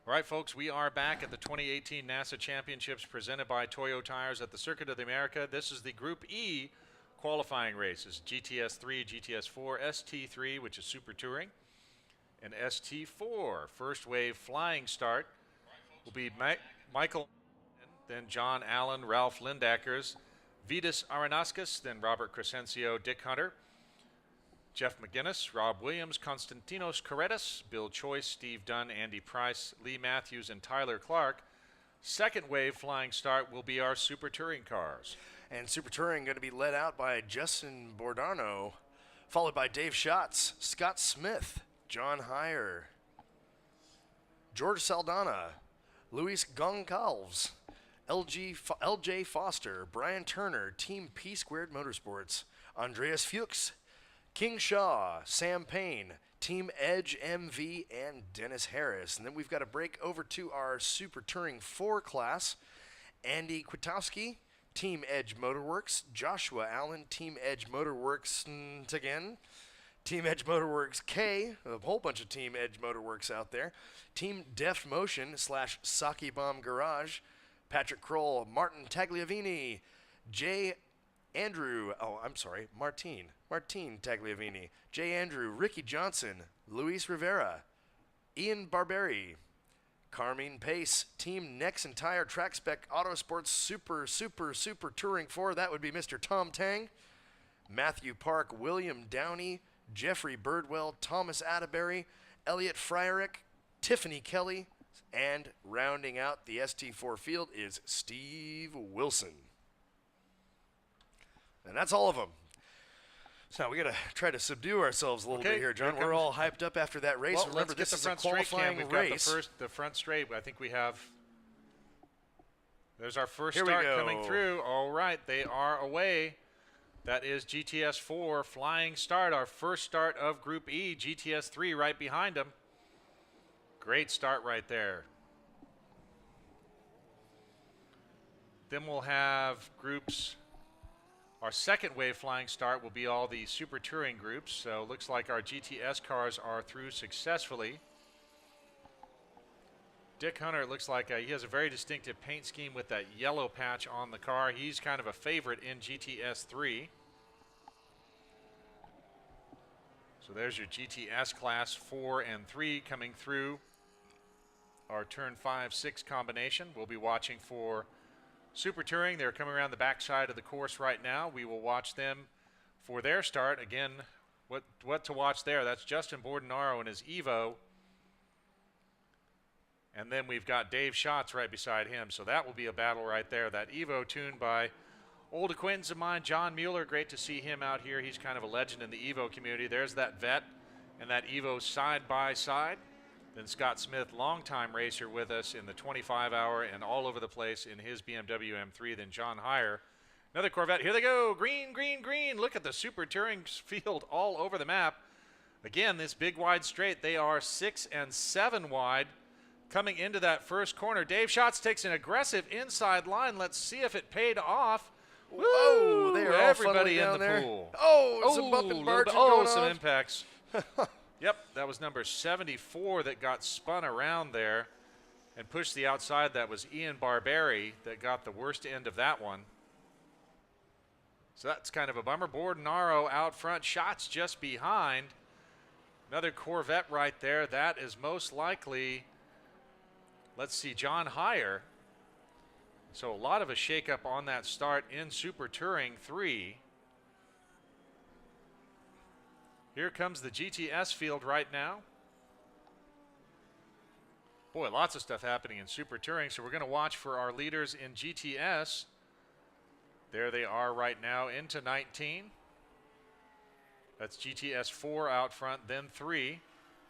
All right, folks, we are back at the 2018 NASA Championships presented by Toyo Tires at the Circuit of the America. This is the Group E qualifying races, GTS3, GTS4, ST3, which is Super Touring, and ST4. First wave flying start will be Michael, then John Allen, Ralph Lindackers, Vitas Aranaskas, then Robert Crescencio, Dick Hunter, Jeff McGinnis, Rob Williams, Konstantinos Karetas, Bill Choice, Steve Dunn, Andy Price, Lee Matthews, and Tyler Clark. Second wave flying start will be our Super Touring cars. And Super Touring going to be led out by Justin Bordano, followed by Dave Schatz, Scott Smith, John Heyer, George Saldana, Luis Goncalves, LJ Foster, Brian Turner, Team P Squared Motorsports, Andreas Fuchs, King Shaw, Sam Payne, Team Edge MV, and Dennis Harris. And then we've got to break over to our Super Touring 4 class. Andy Kwiatkowski, Team Edge Motorworks, Joshua Allen, Team Edge Motorworks again, Team Edge Motorworks K, a whole bunch of Team Edge Motorworks out there, Team Deft Motion / Saki Bomb Garage, Patrick Kroll, Martin Tagliavini, Martin Tagliavini, Jay Andrew, Ricky Johnson, Luis Rivera, Ian Barberi, Carmine Pace, Team Nex and Tire Track Spec Autosports Super Touring 4, that would be Mr. Tom Tang, Matthew Park, William Downey, Jeffrey Birdwell, Thomas Atterbury, Elliot Fryerick, Tiffany Kelly, and rounding out the ST4 field is Steve Wilson. And that's all of them. So now we got to try to subdue ourselves a little bit here, John. We're all hyped up after that race. Well, remember, this is a qualifying We've race. got the front straight. I think we have. There's our first start coming through. All right, they are away. That is GTS4 flying start, our first start of Group E. GTS3 right behind them. Great start right there. Then we'll have groups. Our second wave flying start will be all the Super Touring groups. So it looks like our GTS cars are through successfully. Dick Hunter, it looks like he has a very distinctive paint scheme with that yellow patch on the car. He's kind of a favorite in GTS3. So there's your GTS class 4 and 3 coming through our turn 5-6 combination. We'll be watching for Super Touring. They're coming around the backside of the course right now. We will watch them for their start. Again, what to watch there? That's Justin Bordonaro and his Evo. And then we've got Dave Schatz right beside him. So that will be a battle right there. That Evo tuned by old acquaintance of mine, John Mueller. Great to see him out here. He's kind of a legend in the Evo community. There's that Vet and that Evo side by side. Then Scott Smith, longtime racer with us in the 25-hour and all over the place in his BMW M3. Then John Heyer, another Corvette. Here they go. Green, green, green. Look at the Super Touring field all over the map. Again, this big wide straight, they are 6 and 7 wide. Coming into that first corner, Dave Schatz takes an aggressive inside line. Let's see if it paid off. Whoa, they are everybody all in the there. pool. Oh, some bump and barging going some on. impacts. Yep, that was number 74 that got spun around there and pushed the outside. That was Ian Barberi that got the worst end of that one. So that's kind of a bummer. Bordonaro out front, Schatz just behind. Another Corvette right there. That is most likely, let's see, John Heyer. So a lot of a shakeup on that start in Super Touring 3. Here comes the GTS field right now. Boy, lots of stuff happening in Super Touring, so we're going to watch for our leaders in GTS. There they are right now into 19. That's GTS4 out front, then 3.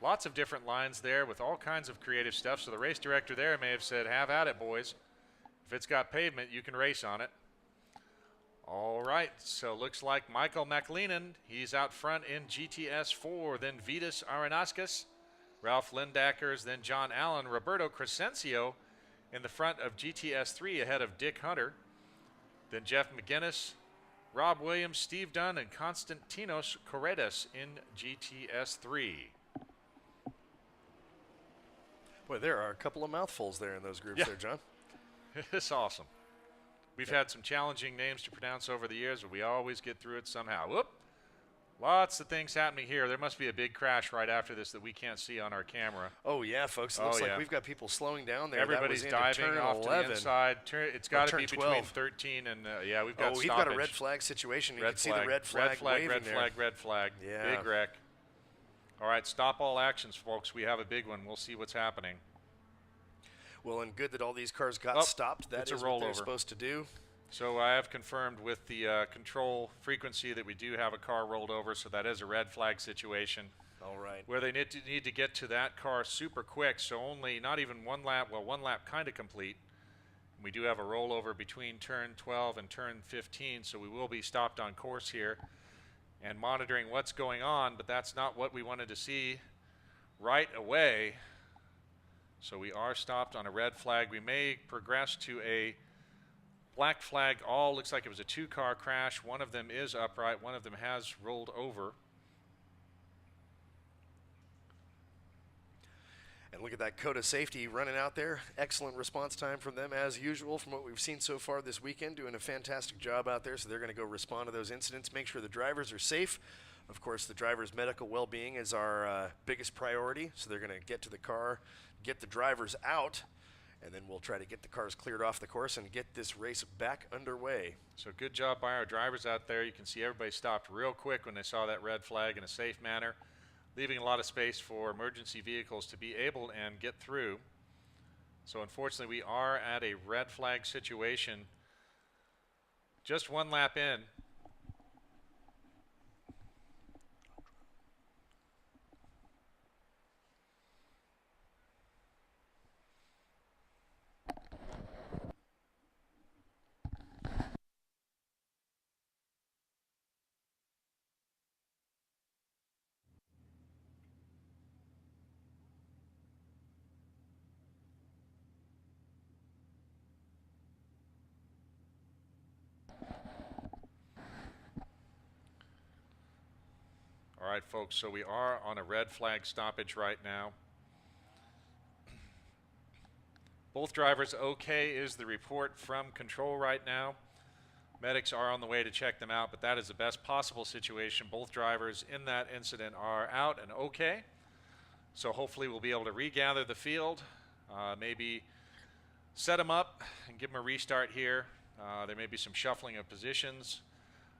Lots of different lines there with all kinds of creative stuff, so the race director there may have said, have at it, boys. If it's got pavement, you can race on it. All right, so looks like Michael McLennan, he's out front in GTS4, then Vitas Aranaskas, Ralph Lindackers, then John Allen, Roberto Crescencio in the front of GTS3 ahead of Dick Hunter, then Jeff McGinnis, Rob Williams, Steve Dunn, and Konstantinos Karetas in GTS3. Boy, there are a couple of mouthfuls there in those groups there, John. It's awesome. We've had some challenging names to pronounce over the years, but we always get through it somehow. Whoop! Lots of things happening here. There must be a big crash right after this that we can't see on our camera. Oh, yeah, folks. It looks like we've got people slowing down there. Everybody's diving off 11. To the inside. It's got to be 12. between 13 and, yeah, we've got we've got a red flag situation. You can see the red flag waving red there. flag, red flag. Yeah. Big wreck. All right, stop all actions, folks. We have a big one. We'll see what's happening. Well, and good that all these cars got stopped. That is what they're supposed to do. So I have confirmed with the control frequency that we do have a car rolled over, so that is a red flag situation. All right. Where they need to get to that car super quick, so only not even one lap, well, one lap kind of complete. We do have a rollover between turn 12 and turn 15, so we will be stopped on course here and monitoring what's going on, but that's not what we wanted to see right away. So we are stopped on a red flag. We may progress to a black flag. All looks like it was a two-car crash. One of them is upright. One of them has rolled over. And look at that Coda safety running out there. Excellent response time from them as usual from what we've seen so far this weekend. Doing a fantastic job out there. So they're going to go respond to those incidents, make sure the drivers are safe. Of course, the driver's medical well-being is our biggest priority. So they're going to get to the car, get the drivers out, and then we'll try to get the cars cleared off the course and get this race back underway. So good job by our drivers out there. You can see everybody stopped real quick when they saw that red flag in a safe manner, leaving a lot of space for emergency vehicles to be able and get through. So unfortunately, we are at a red flag situation. Just one lap in. All right, folks, so we are on a red flag stoppage right now. Both drivers okay is the report from control right now. Medics are on the way to check them out, but that is the best possible situation. Both drivers in that incident are out and okay. So hopefully we'll be able to regather the field, maybe set them up and give them a restart here. There may be some shuffling of positions.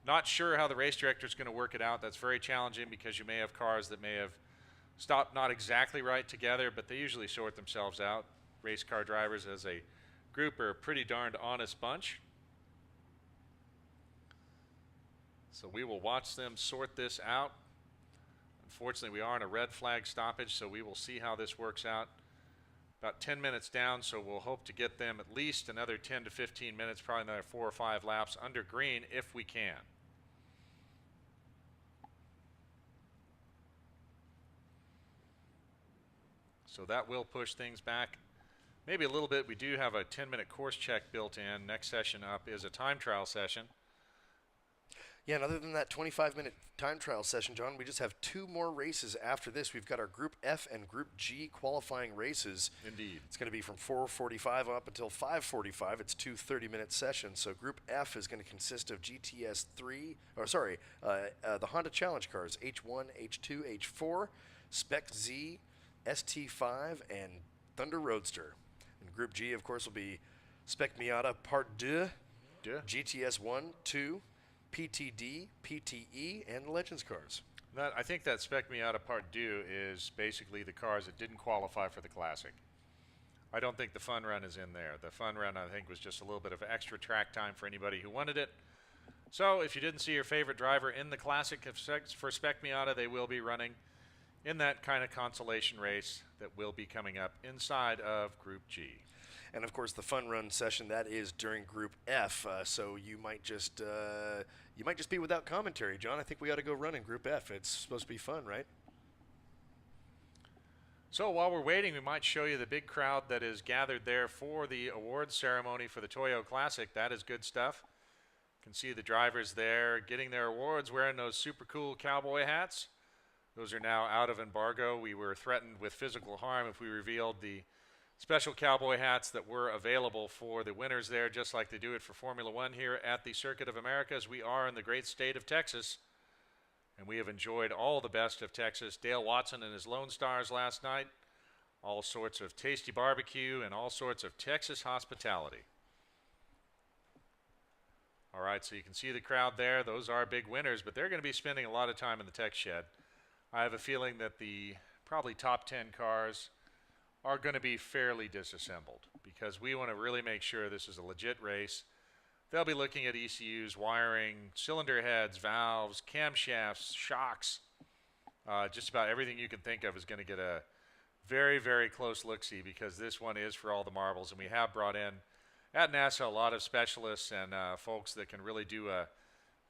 Not sure how the race director is going to work it out. That's very challenging because you may have cars that may have stopped not exactly right together, but they usually sort themselves out. Race car drivers as a group are a pretty darned honest bunch. So we will watch them sort this out. Unfortunately, we are in a red flag stoppage, so we will see how this works out. About 10 minutes down, so we'll hope to get them at least another 10 to 15 minutes, probably another 4 or 5 laps under green if we can. So that will push things back maybe a little bit. We do have a 10-minute course check built in. Next session up is a time trial session. Yeah, and other than that 25-minute time trial session, John, we just have 2 more races after this. We've got our Group F and Group G qualifying races. Indeed. It's going to be from 4:45 up until 5:45. It's 2 30-minute sessions. So Group F is going to consist of GTS3, the Honda Challenge cars, H1, H2, H4, Spec Z, ST5, and Thunder Roadster. And Group G, of course, will be Spec Miata Part 2, GTS1, 2, PTD, PTE, and the Legends cars. I think that Spec Miata Part 2 is basically the cars that didn't qualify for the Classic. I don't think the Fun Run is in there. The Fun Run, I think, was just a little bit of extra track time for anybody who wanted it. So if you didn't see your favorite driver in the Classic for Spec Miata, they will be running in that kind of consolation race that will be coming up inside of Group G. And of course, the Fun Run session, that is during Group F. So you might just be without commentary, John. I think we ought to go run in Group F. It's supposed to be fun, right? So while we're waiting, we might show you the big crowd that is gathered there for the awards ceremony for the Toyo Classic. That is good stuff. You can see the drivers there getting their awards, wearing those super cool cowboy hats. Those are now out of embargo. We were threatened with physical harm if we revealed the special cowboy hats that were available for the winners there, just like they do it for Formula One here at the Circuit of Americas. We are in the great state of Texas, and we have enjoyed all the best of Texas. Dale Watson and his Lone Stars last night, all sorts of tasty barbecue and all sorts of Texas hospitality. All right, so you can see the crowd there. Those are big winners, but they're going to be spending a lot of time in the tech shed. I have a feeling that the probably top 10 cars are going to be fairly disassembled because we want to really make sure this is a legit race. They'll be looking at ECUs, wiring, cylinder heads, valves, camshafts, shocks. Just about everything you can think of is going to get a very, very close look-see because this one is for all the marbles, and we have brought in at NASA a lot of specialists and folks that can really do a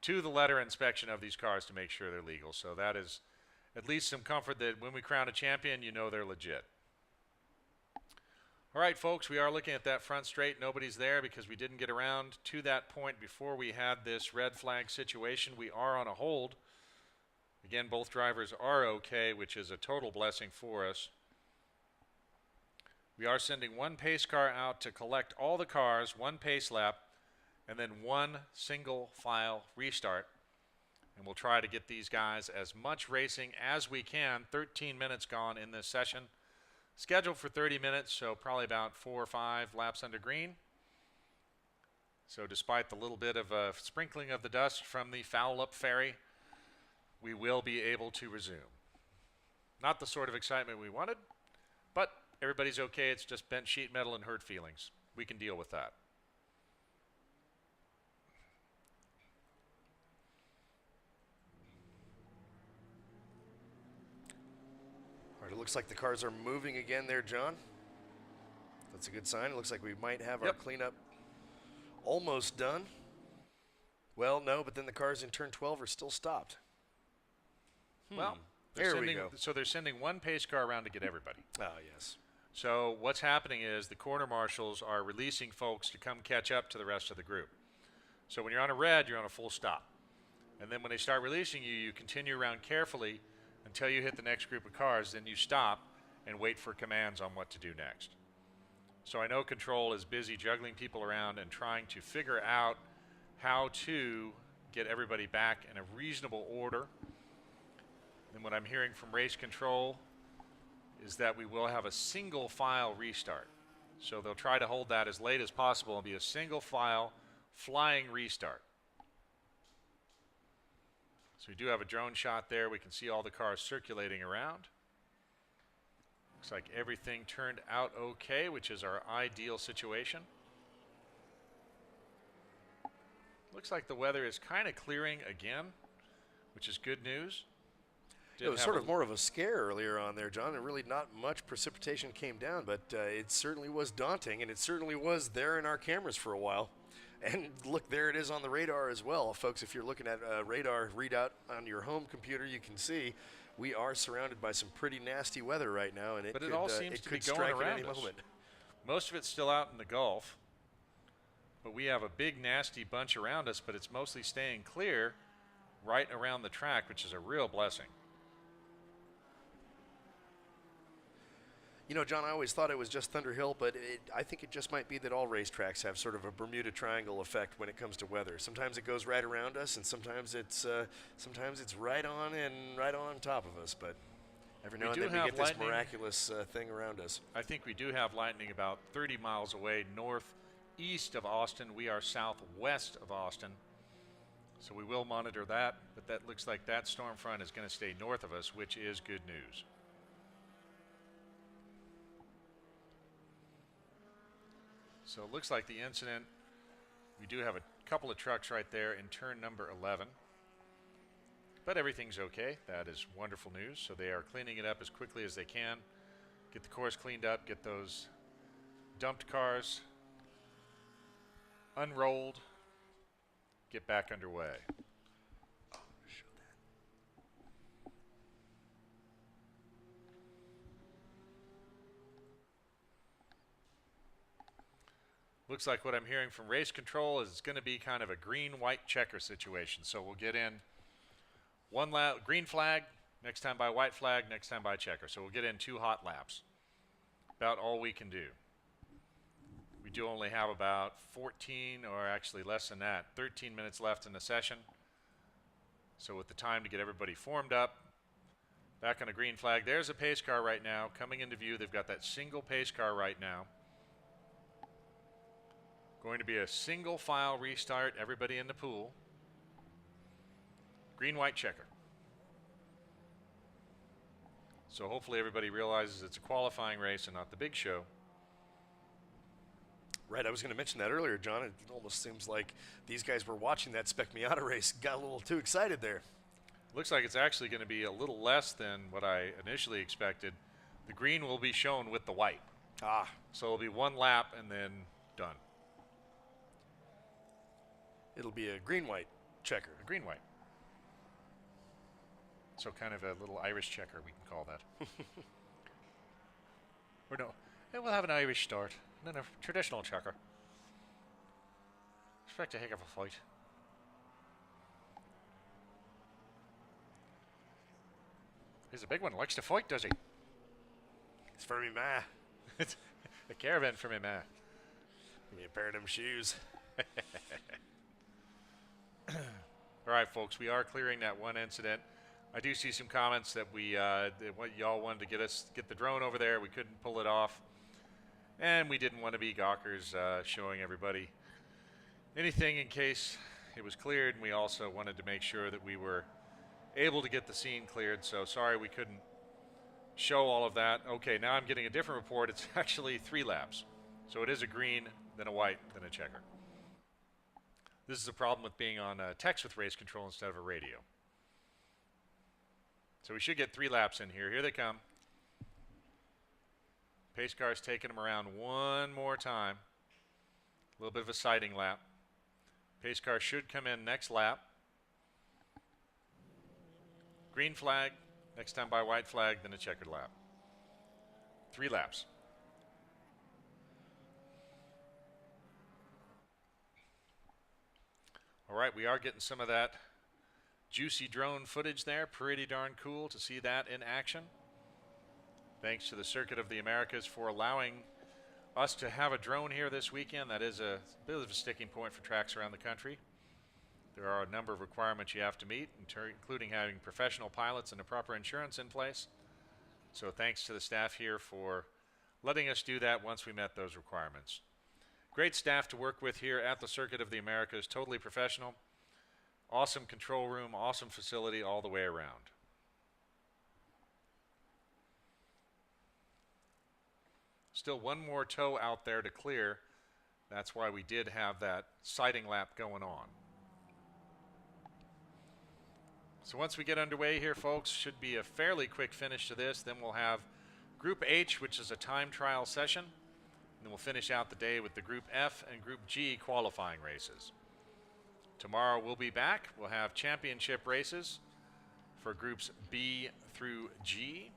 to-the-letter inspection of these cars to make sure they're legal. So that is at least some comfort that when we crown a champion, you know they're legit. All right, folks, we are looking at that front straight. Nobody's there because we didn't get around to that point before we had this red flag situation. We are on a hold. Again, both drivers are okay, which is a total blessing for us. We are sending one pace car out to collect all the cars, one pace lap, and then one single file restart. And we'll try to get these guys as much racing as we can. 13 minutes gone in this session. Scheduled for 30 minutes, so probably about 4 or 5 laps under green. So despite the little bit of a sprinkling of the dust from the foul-up ferry, we will be able to resume. Not the sort of excitement we wanted, but everybody's okay. It's just bent sheet metal and hurt feelings. We can deal with that. All right, it looks like the cars are moving again there, John. That's a good sign. It looks like we might have our cleanup almost done. Well, no, but then the cars in turn 12 are still stopped. Well, there we go. So they're sending one pace car around to get everybody. Oh, yes. So what's happening is the corner marshals are releasing folks to come catch up to the rest of the group. So when you're on a red, you're on a full stop. And then when they start releasing you, you continue around carefully until you hit the next group of cars. Then you stop and wait for commands on what to do next. So I know control is busy juggling people around and trying to figure out how to get everybody back in a reasonable order. And what I'm hearing from race control is that we will have a single file restart. So they'll try to hold that as late as possible and be a single file flying restart. So we do have a drone shot there. We can see all the cars circulating around. Looks like everything turned out okay, which is our ideal situation. Looks like the weather is kind of clearing again, which is good news. It was sort of more of a scare earlier on there, John, and really not much precipitation came down, but it certainly was daunting, and it certainly was there in our cameras for a while. And look, there it is on the radar as well. Folks, if you're looking at a radar readout on your home computer, you can see we are surrounded by some pretty nasty weather right now, and it all seems to be going strike around at any us. moment. Most of it's still out in the Gulf, but we have a big nasty bunch around us, but it's mostly staying clear right around the track, which is a real blessing. You know, John, I always thought it was just Thunder Hill, but I think it just might be that all racetracks have sort of a Bermuda Triangle effect when it comes to weather. Sometimes it goes right around us, and sometimes it's right on and right on top of us. But every now and then we get this miraculous thing around us. I think we do have lightning about 30 miles away northeast of Austin. We are southwest of Austin, so we will monitor that. But that looks like that storm front is going to stay north of us, which is good news. So it looks like the incident, we do have a couple of trucks right there in turn number 11. But everything's okay. That is wonderful news. So they are cleaning it up as quickly as they can. Get the course cleaned up, get those dumped cars unrolled, get back underway. Looks like what I'm hearing from race control is it's going to be kind of a green-white checker situation. So we'll get in one lap, green flag, next time by white flag, next time by checker. So we'll get in 2 hot laps. about all we can do. We do only have about 14, or actually less than that, 13 minutes left in the session. So with the time to get everybody formed up, back on a green flag, there's a pace car right now coming into view. They've got that single pace car right now. Going to be a single file restart, everybody in the pool. Green, white checker. So hopefully everybody realizes it's a qualifying race and not the big show. Right, I was going to mention that earlier, John. It almost seems like these guys were watching that Spec Miata race, got a little too excited there. Looks like it's actually going to be a little less than what I initially expected. The green will be shown with the white. So it'll be one lap and then done. It'll be a green-white checker. A green-white. So kind of a little Irish checker, we can call that. Or no, we'll have an Irish start, and then a traditional checker. Expect a heck of a fight. He's a big one, likes to fight, does he? It's for me, ma. It's a caravan for me, ma. Give me a pair of them shoes. All right, folks, we are clearing that one incident. I do see some comments that y'all wanted to get the drone over there. We couldn't pull it off, and we didn't want to be gawkers showing everybody anything in case it was cleared. And we also wanted to make sure that we were able to get the scene cleared. So sorry we couldn't show all of that. Okay, now I'm getting a different report. It's actually 3 laps, so it is a green, then a white, then a checker. This is a problem with being on text with race control instead of a radio. So we should get 3 laps in here. Here they come. Pace car's taking them around one more time. A little bit of a sighting lap. Pace car should come in next lap. Green flag, next time by white flag, then a checkered lap. 3 laps. All right, we are getting some of that juicy drone footage there. Pretty darn cool to see that in action. Thanks to the Circuit of the Americas for allowing us to have a drone here this weekend. That is a bit of a sticking point for tracks around the country. There are a number of requirements you have to meet, including having professional pilots and the proper insurance in place. So thanks to the staff here for letting us do that once we met those requirements. Great staff to work with here at the Circuit of the Americas, totally professional. Awesome control room, awesome facility all the way around. Still one more tow out there to clear. That's why we did have that sighting lap going on. So once we get underway here, folks, should be a fairly quick finish to this. Then we'll have Group H, which is a time trial session. And then we'll finish out the day with the Group F and Group G qualifying races. Tomorrow we'll be back. We'll have championship races for Groups B through G.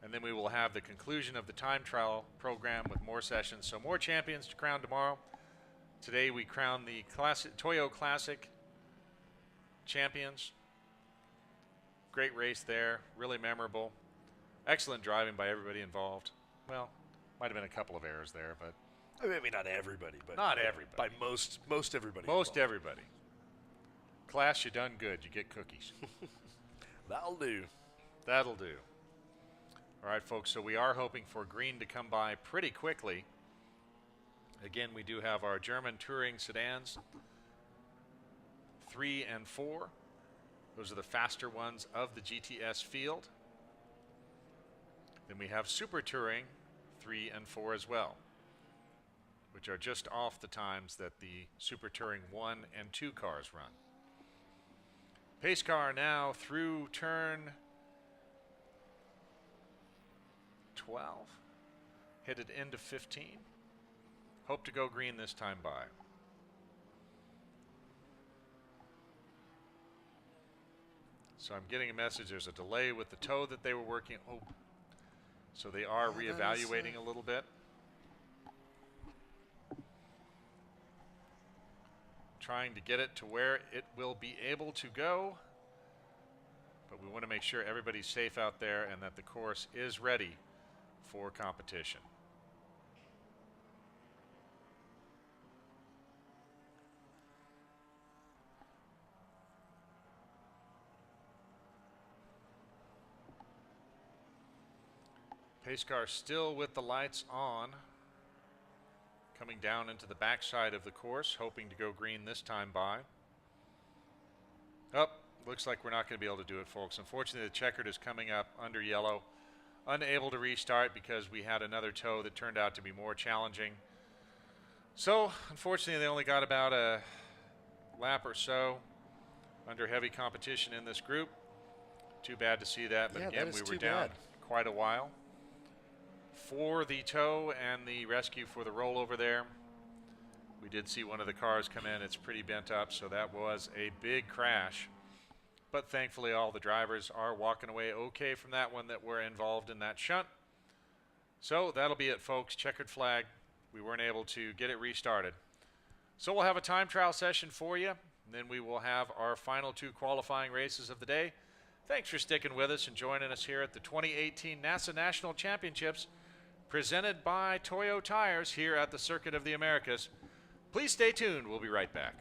And then we will have the conclusion of the time trial program with more sessions. So more champions to crown tomorrow. Today we crown the Toyo Classic champions. Great race there, really memorable. Excellent driving by everybody involved. Well, might have been a couple of errors there, but I mean, not everybody, but not everybody. By most everybody. Most involved. everybody. Class, you done good. You get cookies. That'll do. That'll do. All right, folks, so we are hoping for green to come by pretty quickly. Again, we do have our German touring sedans, 3 and 4. Those are the faster ones of the GTS field. Then we have Super Touring, 3 and 4 as well, which are just off the times that the Super Touring 1 and 2 cars run. Pace car now through turn 12, headed into 15. Hope to go green this time by. So I'm getting a message there's a delay with the tow that they were working. Oh, so they are reevaluating a little bit. Trying to get it to where it will be able to go. But we want to make sure everybody's safe out there and that the course is ready for competition. Pace car still with the lights on, coming down into the backside of the course, hoping to go green this time by. Oh, looks like we're not going to be able to do it, folks. Unfortunately, the checkered is coming up under yellow, unable to restart because we had another tow that turned out to be more challenging. So, unfortunately, they only got about a lap or so under heavy competition in this group. Too bad to see that, but Yeah, again, that is we were too down bad. quite a while. For the tow and the rescue for the rollover there, we did see one of the cars come in. It's pretty bent up, so that was a big crash. But thankfully, all the drivers are walking away okay from that one that were involved in that shunt. So that'll be it, folks. Checkered flag. We weren't able to get it restarted. So we'll have a time trial session for you, and then we will have our final 2 qualifying races of the day. Thanks for sticking with us and joining us here at the 2018 NASA National Championships, presented by Toyo Tires here at the Circuit of the Americas. Please stay tuned. We'll be right back.